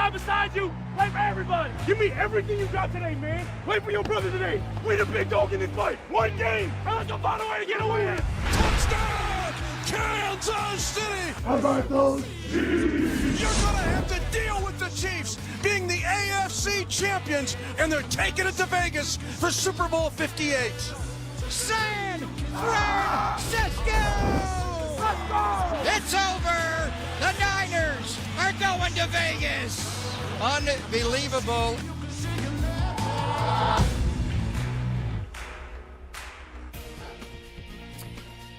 guy beside you, play for everybody. Give me everything you got today, man. Play for your brother today. We the big dog in this fight. One game, and let's go find a way to get a win. Touchdown, Kansas City. How about those? You're gonna have to deal with the Chiefs being the AFC champions, and they're taking it to Vegas for Super Bowl 58. San Francisco! It's over! The Niners are going to Vegas! Unbelievable.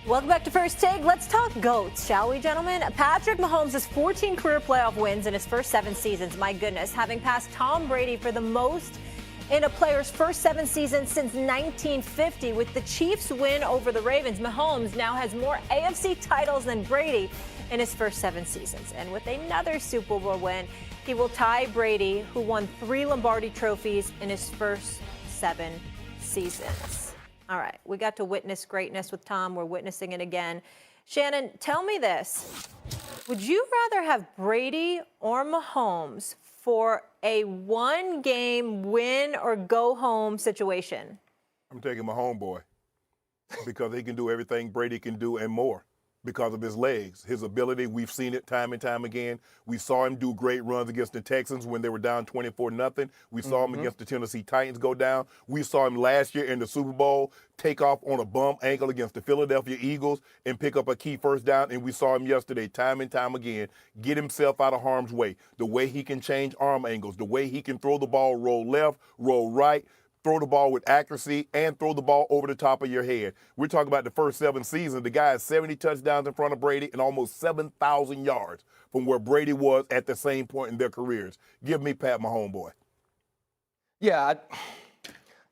Welcome back to First Take. Let's talk GOATs, shall we, gentlemen? Patrick Mahomes has 14 career playoff wins in his first 7 seasons. My goodness, having passed Tom Brady for the most in a player's first 7 seasons since 1950. With the Chiefs' win over the Ravens, Mahomes now has more AFC titles than Brady in his first 7 seasons. And with another Super Bowl win, he will tie Brady, who won 3 Lombardi trophies in his first 7 seasons. All right, we got to witness greatness with Tom. We're witnessing it again. Shannon, tell me this. Would you rather have Brady or Mahomes for a 1-game win or go home situation? I'm taking my homeboy because he can do everything Brady can do and more because of his legs, his ability. We've seen it time and time again. We saw him do great runs against the Texans when they were down 24-0. We saw him against the Tennessee Titans go down. We saw him last year in the Super Bowl take off on a bum ankle against the Philadelphia Eagles and pick up a key first down. And we saw him yesterday time and time again get himself out of harm's way. The way he can change arm angles, the way he can throw the ball, roll left, roll right, throw the ball with accuracy, and throw the ball over the top of your head. We're talking about the first 7 seasons. The guy has 70 touchdowns in front of Brady and almost 7,000 yards from where Brady was at the same point in their careers. Give me Pat, my homeboy. Yeah,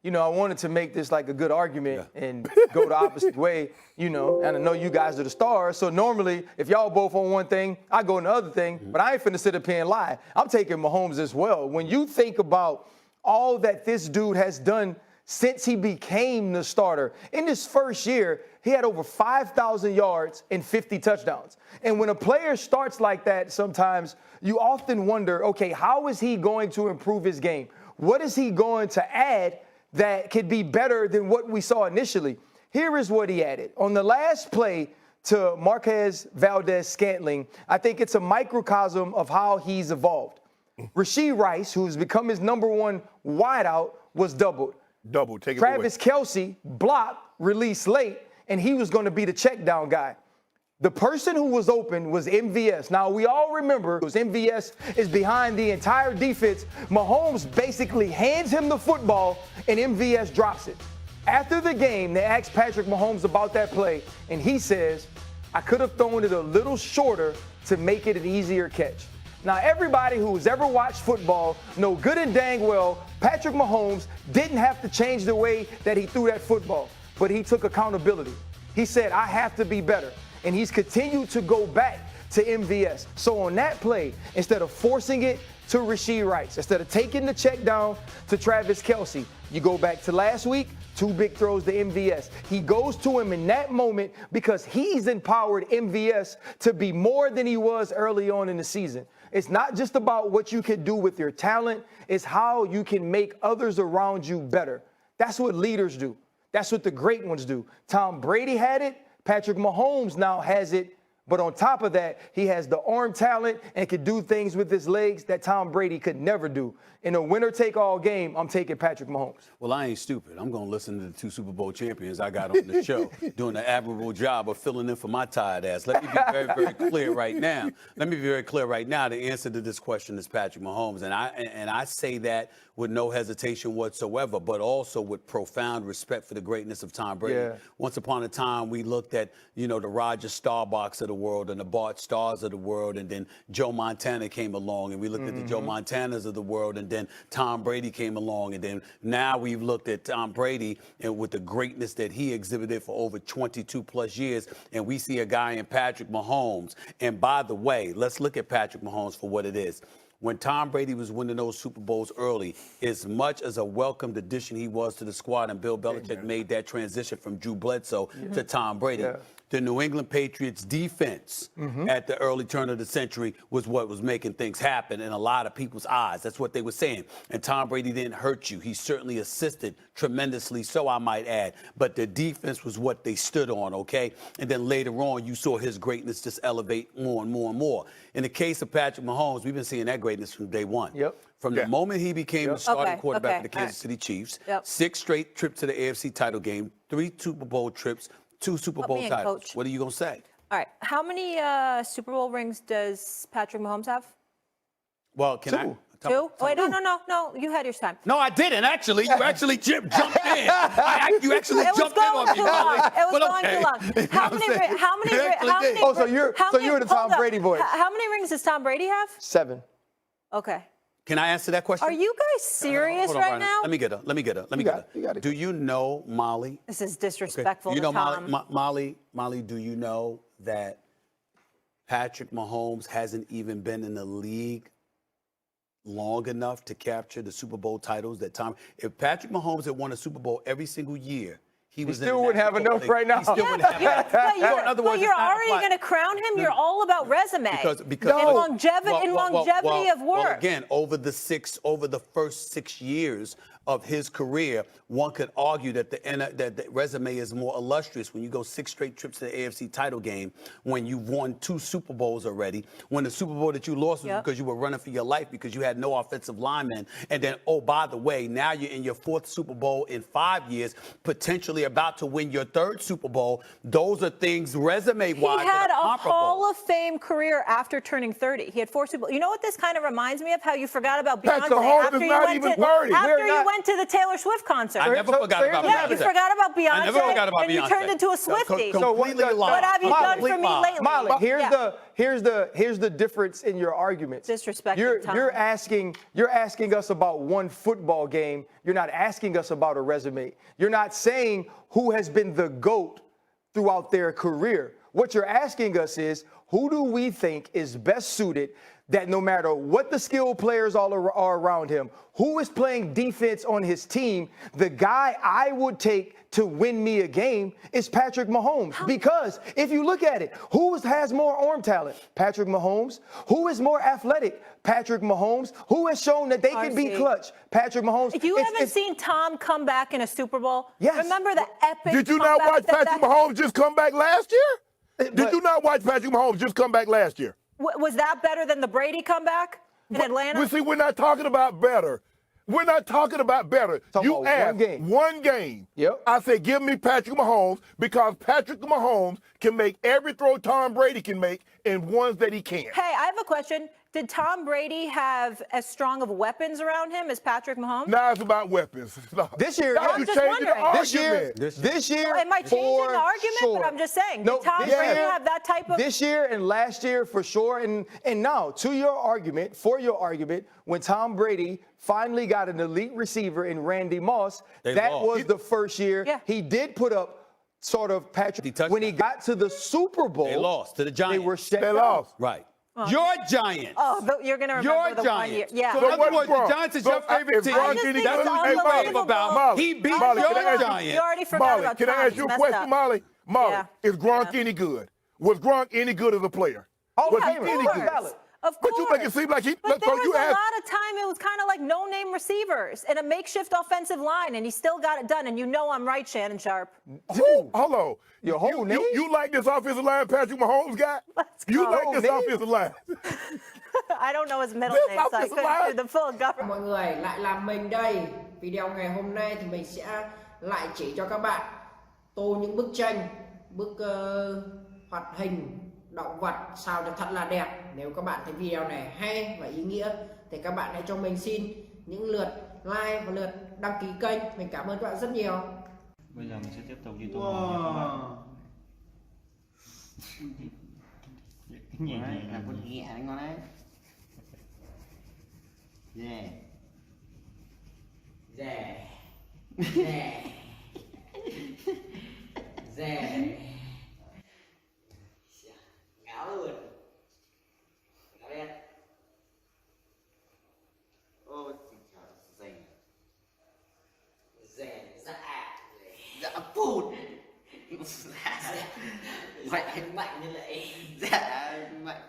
I wanted to make this like a good argument and go the opposite way, and I know you guys are the stars, so normally if y'all both on one thing, I go on the other thing, but I ain't finna sit up here and lie. I'm taking Mahomes as well. When you think about all that this dude has done since he became the starter. In his first year, he had over 5,000 yards and 50 touchdowns. And when a player starts like that, sometimes you often wonder, okay, how is he going to improve his game? What is he going to add that could be better than what we saw initially? Here is what he added. On the last play to Marquez Valdez-Scantling, I think it's a microcosm of how he's evolved. Rashee Rice, who's become his #1 wideout, was doubled. Take it Travis Kelce blocked, released late, and he was going to be the check down guy. The person who was open was MVS. Now, we all remember MVS is behind the entire defense. Mahomes basically hands him the football, and MVS drops it. After the game, they asked Patrick Mahomes about that play, and he says, I could have thrown it a little shorter to make it an easier catch. Now, everybody who's ever watched football know good and dang well Patrick Mahomes didn't have to change the way that he threw that football, but he took accountability. He said, I have to be better. And he's continued to go back to MVS. So on that play, instead of forcing it to Rashee Rice, instead of taking the check down to Travis Kelce, you go back to last week, 2 big throws to MVS. He goes to him in that moment because he's empowered MVS to be more than he was early on in the season. It's not just about what you can do with your talent. It's how you can make others around you better. That's what leaders do. That's what the great ones do. Tom Brady had it. Patrick Mahomes now has it. But on top of that, he has the arm talent and can do things with his legs that Tom Brady could never do. In a winner-take-all game, I'm taking Patrick Mahomes. Well, I ain't stupid. I'm going to listen to the 2 Super Bowl champions I got on the show, doing an admirable job of filling in for my tired ass. Let me be very, very clear right now. Let me be very clear right now. The answer to this question is Patrick Mahomes, and I say that with no hesitation whatsoever, but also with profound respect for the greatness of Tom Brady. Yeah. Once upon a time, we looked at, the Roger Staubachs of the world and the Bart Starrs of the world, and then Joe Montana came along, and we looked at the Joe Montanas of the world, and then Tom Brady came along, and then now we've looked at Tom Brady and with the greatness that he exhibited for over 22 plus years, and we see a guy in Patrick Mahomes. And by the way, let's look at Patrick Mahomes for what it is. When Tom Brady was winning those Super Bowls early, as much as a welcomed addition he was to the squad, and Bill Belichick made that transition from Drew Bledsoe to Tom Brady. the New England Patriots defense at the early turn of the century was what was making things happen in a lot of people's eyes. That's what they were saying. And Tom Brady didn't hurt you. He certainly assisted tremendously, so I might add. But the defense was what they stood on, okay? And then later on, you saw his greatness just elevate more and more and more. In the case of Patrick Mahomes, we've been seeing that greatness from day one. From the moment he became the starting quarterback for the Kansas City Chiefs, 6 straight trips to the AFC title game, 3 Super Bowl trips, 2 Super Bowl titles. Coach. What are you going to say? All right. How many Super Bowl rings does Patrick Mahomes have? Well, can 2. 2? Oh, wait, no. You had your time. No, I didn't, actually. You actually jumped in. You actually jumped in on me. It was going too long. How many? Oh, so you're the Tom Brady voice. How many rings does Tom Brady have? 7. Okay. Can I answer that question? Are you guys serious Hold on, right Ryan. now? Let me get her. Do you know, Molly? This is disrespectful You to know, Tom. Molly, do you know that Patrick Mahomes hasn't even been in the league long enough to capture the Super Bowl titles that Tom? If Patrick Mahomes had won a Super Bowl every single year, he still wouldn't have enough right now. He still wouldn't have enough. But you're already going to crown him. You're all about resume. Because longevity of work. Well, again, over the first 6 years of his career, one could argue that the resume is more illustrious when you go 6 straight trips to the AFC title game, when you've won 2 Super Bowls already, when the Super Bowl that you lost was because you were running for your life because you had no offensive linemen, and then, oh, by the way, now you're in your 4th Super Bowl in 5 years, potentially about to win your 3rd Super Bowl. Those are things resume-wise He had that are a comparable. Hall of Fame career after turning 30. He had 4 Super Bowls. You know what this kind of reminds me of? How you forgot about Beyonce Patrick Mahomes after is you not went even to 30. after you went to the Taylor Swift concert. I never forgot about Beyonce. Yeah, you forgot about Beyonce. I never forgot about and Beyonce. you turned into a Swiftie. What have you done for me lately? Molly, here's the difference in your arguments. Disrespecting Tom. You're asking us about one football game. You're not asking us about a resume. You're not saying who has been the GOAT throughout their career. What you're asking us is, who do we think is best suited that no matter what the skilled players all are around him, who is playing defense on his team, the guy I would take to win me a game is Patrick Mahomes. Because if you look at it, who has more arm talent? Patrick Mahomes. Who is more athletic? Patrick Mahomes. Who has shown that they can be clutch? Patrick Mahomes. If you haven't seen Tom come back in a Super Bowl, yes. Remember the epic Did you not watch Patrick Mahomes just come back last year? Did you not watch Patrick Mahomes just come back last year? Was that better than the Brady comeback in Atlanta? See, we're not talking about better. We're not talking about better. You asked one game. Yep. I said, give me Patrick Mahomes because Patrick Mahomes can make every throw Tom Brady can make and ones that he can't. Hey, I have a question. Did Tom Brady have as strong of weapons around him as Patrick Mahomes? Now it's about weapons. This year, I'm just wondering. This year, well, it might change in the argument, but I'm just saying. Did Tom Brady have that type of? This year and last year for sure, and now for your argument, when Tom Brady finally got an elite receiver in Randy Moss, was the first year he did put up sort of Patrick. When he got to the Super Bowl, they lost to the Giants. They lost. Right. Your Giants. Oh, you're going to remember the 1 year. Yeah. So in other words, the Giants is your favorite team. I just think That's it's what you're rave about. Molly, He beat Molly, your Giants. You already forgot about Can I ask you a question, Molly? Molly, is Gronk any good? Was Gronk any good as a player? Was he any good? Of course. But you make it seem like he. But there was a lot of time it was kind of like no-name receivers and a makeshift offensive line, and he still got it done. And you know I'm right, Shannon Sharp. Hold on. Your whole name? You like this offensive line Patrick Mahomes got? You like this offensive line? I don't know his middle name, so I couldn't do the full government. Mọi người lại là mình đây. Video ngày hôm nay thì mình sẽ lại chỉ cho các bạn tô những bức tranh, bức hoạt hình động vật sao cho thật là đẹp. Nếu các bạn thấy video này hay và ý nghĩa thì các bạn hãy cho mình xin những lượt like và lượt đăng ký kênh. Mình cảm ơn các bạn rất nhiều. Bây giờ mình sẽ tiếp tục YouTube các bạn. Nhẹ nhẹ là con nhẹ đấy ngon đấy. Yeah. Rẻ. Rẻ. Rẻ. Ngáo luôn. Ngáo đen. Ô, rẻ. Rẻ dạ. Dạ phụt. mạnh như vậy. Dạ mạnh.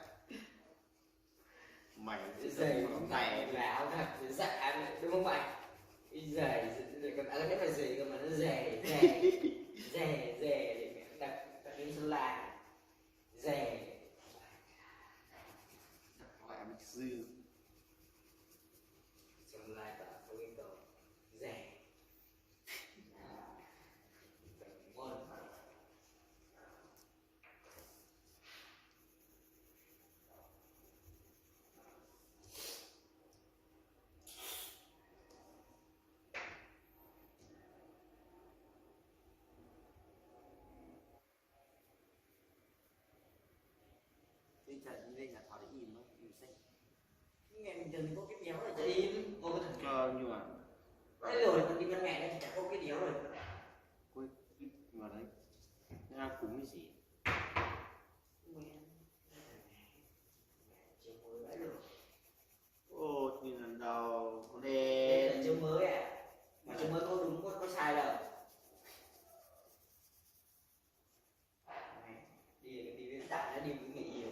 Mạnh giày mày là áo thật dạ đúng không mày? Giày còn áo cái phải giày cơ mà nó giày để đặt đến Sơn La. Giày. Gọi bịch dư. Sơn La cả có cái cầu giày. Đi chợ đi đây là thỏ để im nó im xanh. Nghe mình từng có cái đéo rồi chạy im, có cái thằng nhưng mà đấy rồi còn đi bên mẹ đây chả có cái đéo rồi. Quên mà đấy. Ra cúng cái gì? Ồ, thì lần đầu có đen. Đây là chương mới à? Mà chương mới có đúng có sai đâu. Đi với bạn nó đi với người yêu.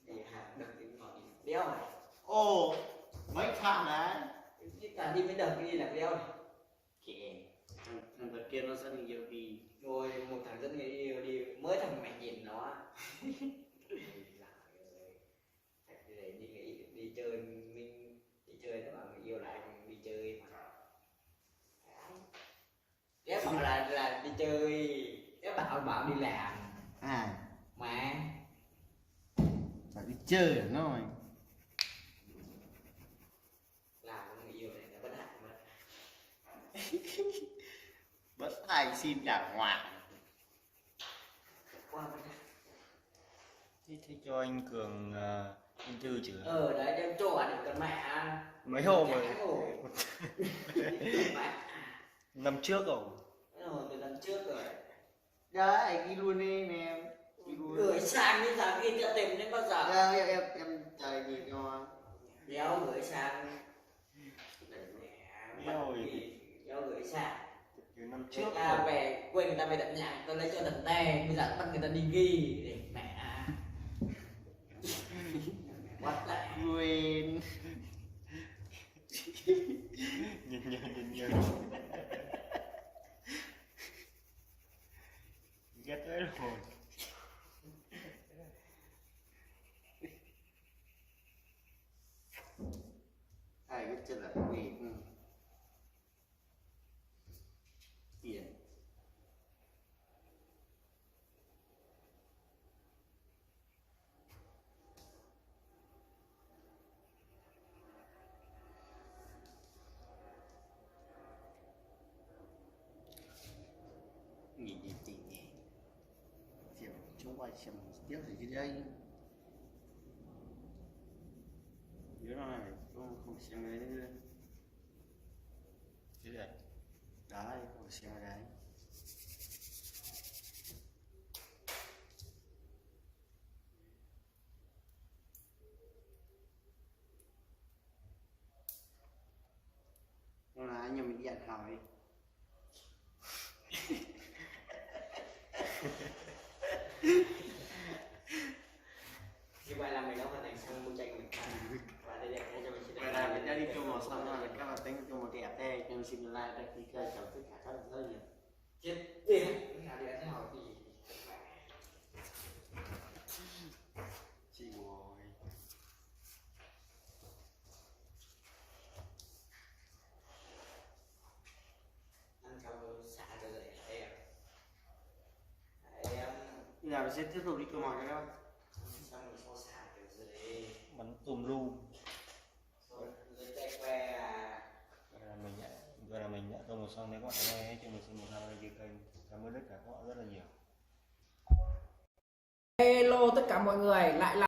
Đi hạt đợt đi ngọt đi đéo này. Ồ, mấy thằng đấy. Cả đi với đợt đi là đéo này. Kìa. Thằng đợt kia nó rất nhiều đi. Rồi một thằng rất người yêu đi mới thằng mày nhìn nó. Đi chơi mình đi chơi nó bảo người yêu lại đi chơi mà nếu bảo là đi chơi nếu bảo đi làm à mà phải đi chơi rồi nó làm con người yêu này là bất hạnh mà bất hạnh xin đàng hoàng qua Thế cho anh Cường anh Thư chứ? Đấy đem trộn được con mẹ mấy hôm rồi. Năm trước rồi. Từ năm trước rồi. Đấy, đi luôn đi em. Gửi sang đến giờ kia chưa tìm đến bao giờ. Em trời nhìn cho. Đéo gửi sang. Đéo gửi sang. Từ năm trước rồi. Về quên người ta về tận nhà, tôi lấy cho tận tè, bây giờ bắt người ta đi ghi để mẹ. What lại quên. Nhìn ghét đấy rồi. Ai biết chân là quên. Tiền. Nhìn nhìn tình nhỉ. Kiểu chúng quay xem tiếp gì dưới đây. Nhớ nó này không xem cái nữa. Thế này. Đấy, không xem cái đấy. Hôm nay anh mình điện hỏi. Như vậy là mình đã hoàn thành xong bức tranh mình. Và đây đẹp cho mình. Vậy là mình đã đi chung màu xong rồi, các bạn tính chung màu đẹp đây, cho mình xin like, đăng ký kênh, chào tất cả các bạn rất nhiều. Chết tiền, nào đi ăn hỏi thì chị ngồi. Ăn cơm xả cho dậy em. Bây giờ mình sẽ tiếp tục đi câu hỏi nữa. Xong mình xô xả kiểu gì Bắn tùm lum. Rồi chạy que Vậy là mình đã tô một xong đấy các bạn ơi, cho mình xin một like kênh. Cảm ơn tất cả các bạn rất là nhiều. Hello tất cả mọi người, lại là